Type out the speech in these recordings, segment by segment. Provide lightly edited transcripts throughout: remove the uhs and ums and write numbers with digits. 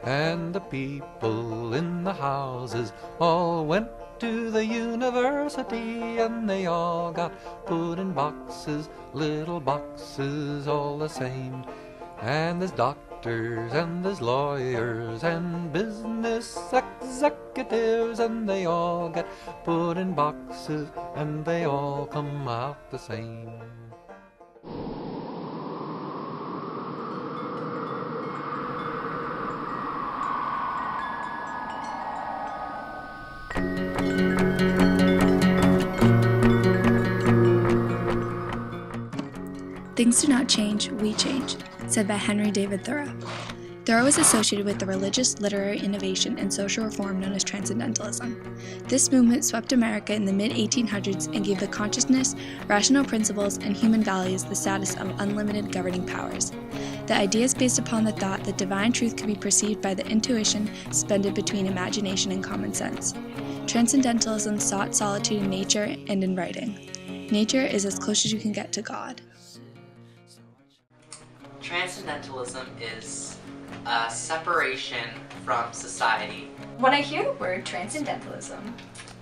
and the people in the houses all went to the university, and they all got put in boxes, little boxes all the same. And there's doctors and there's lawyers and business executives, and they all get put in boxes and they all come out the same. Things do not change, we change, said by Henry David Thoreau. Thoreau is associated with the religious, literary innovation, and social reform known as Transcendentalism. This movement swept America in the mid-1800s and gave the consciousness, rational principles, and human values the status of unlimited governing powers. The idea is based upon the thought that divine truth can be perceived by the intuition suspended between imagination and common sense. Transcendentalism sought solitude in nature and in writing. Nature is as close as you can get to God. Transcendentalism is a separation from society. When I hear the word transcendentalism,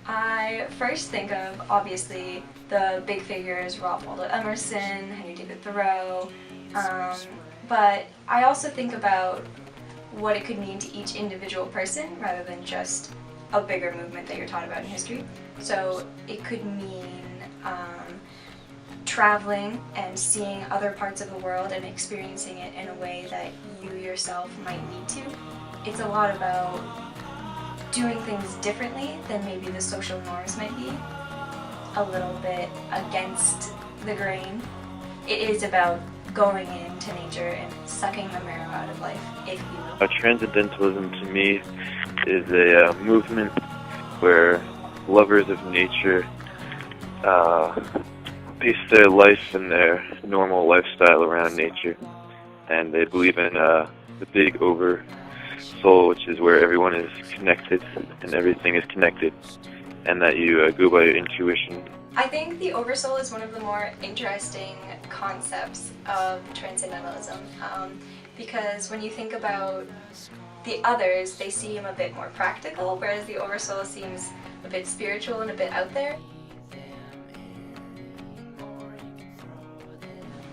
I first think of, obviously, the big figures, Ralph Waldo Emerson, Henry David Thoreau, but I also think about what it could mean to each individual person rather than just a bigger movement that you're taught about in history. So it could mean traveling and seeing other parts of the world and experiencing it in a way that you yourself might need to. It's a lot about doing things differently than maybe the social norms might be, a little bit against the grain. It is about going into nature and sucking the marrow out of life, if you will. Transcendentalism to me is a movement where lovers of nature base their life and their normal lifestyle around nature, and they believe in the big over soul, which is where everyone is connected and everything is connected, and that you go by your intuition. I think the oversoul is one of the more interesting concepts of transcendentalism, because when you think about the others, they seem a bit more practical, whereas the oversoul seems a bit spiritual and a bit out there.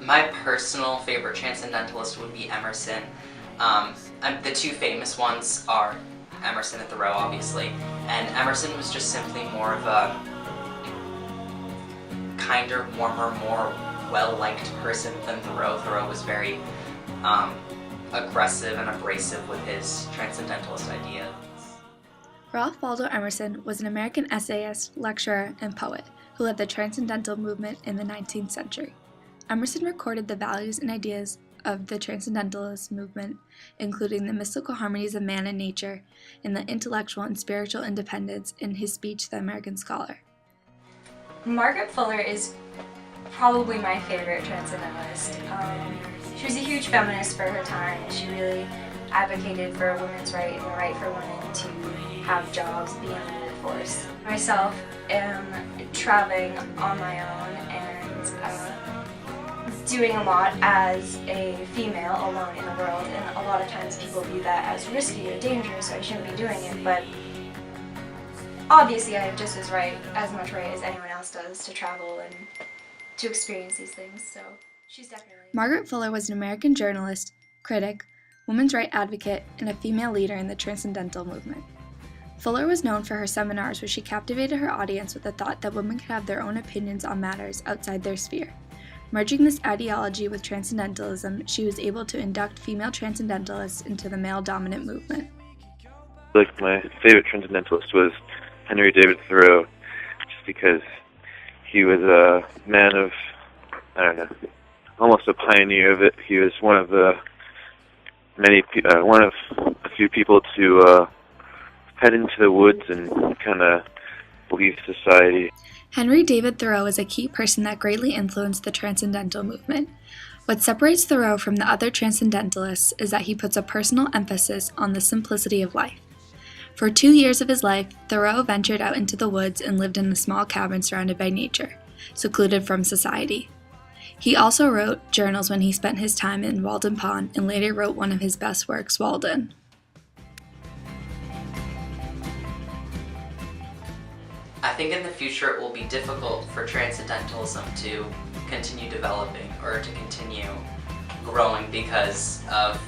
My personal favorite transcendentalist would be Emerson. The two famous ones are Emerson and Thoreau, obviously, and Emerson was just simply more of a kinder, warmer, more well-liked person than Thoreau. Thoreau was very aggressive and abrasive with his transcendentalist ideas. Ralph Waldo Emerson was an American essayist, lecturer, and poet who led the Transcendental movement in the 19th century. Emerson recorded the values and ideas of the Transcendentalist movement, including the mystical harmonies of man and nature and the intellectual and spiritual independence, in his speech, The American Scholar. Margaret Fuller is probably my favorite transcendentalist. She was a huge feminist for her time. She really advocated for women's right and the right for women to have jobs, be in the workforce. Myself am traveling on my own and doing a lot as a female alone in the world, and a lot of times people view that as risky or dangerous, so I shouldn't be doing it, but obviously I have just as much right as anyone else does to travel and to experience these things, so she's definitely... Margaret Fuller was an American journalist, critic, women's rights advocate, and a female leader in the Transcendental movement. Fuller was known for her seminars where she captivated her audience with the thought that women could have their own opinions on matters outside their sphere. Merging this ideology with Transcendentalism, she was able to induct female Transcendentalists into the male-dominant movement. My favorite Transcendentalist was Henry David Thoreau, just because he was a man of, almost a pioneer of it. He was one of a few people to head into the woods and kind of leave society. Henry David Thoreau is a key person that greatly influenced the Transcendental movement. What separates Thoreau from the other Transcendentalists is that he puts a personal emphasis on the simplicity of life. For 2 years of his life, Thoreau ventured out into the woods and lived in a small cabin surrounded by nature, secluded from society. He also wrote journals when he spent his time in Walden Pond and later wrote one of his best works, Walden. I think in the future it will be difficult for Transcendentalism to continue developing or to continue growing because of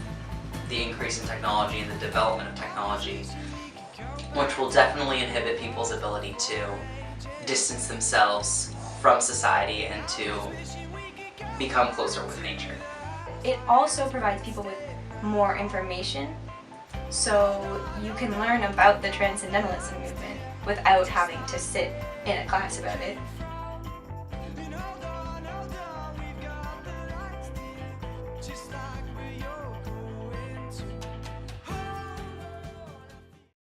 the increase in technology and the development of technology, which will definitely inhibit people's ability to distance themselves from society and to become closer with nature. It also provides people with more information, so you can learn about the Transcendentalism movement without having to sit in a class about it.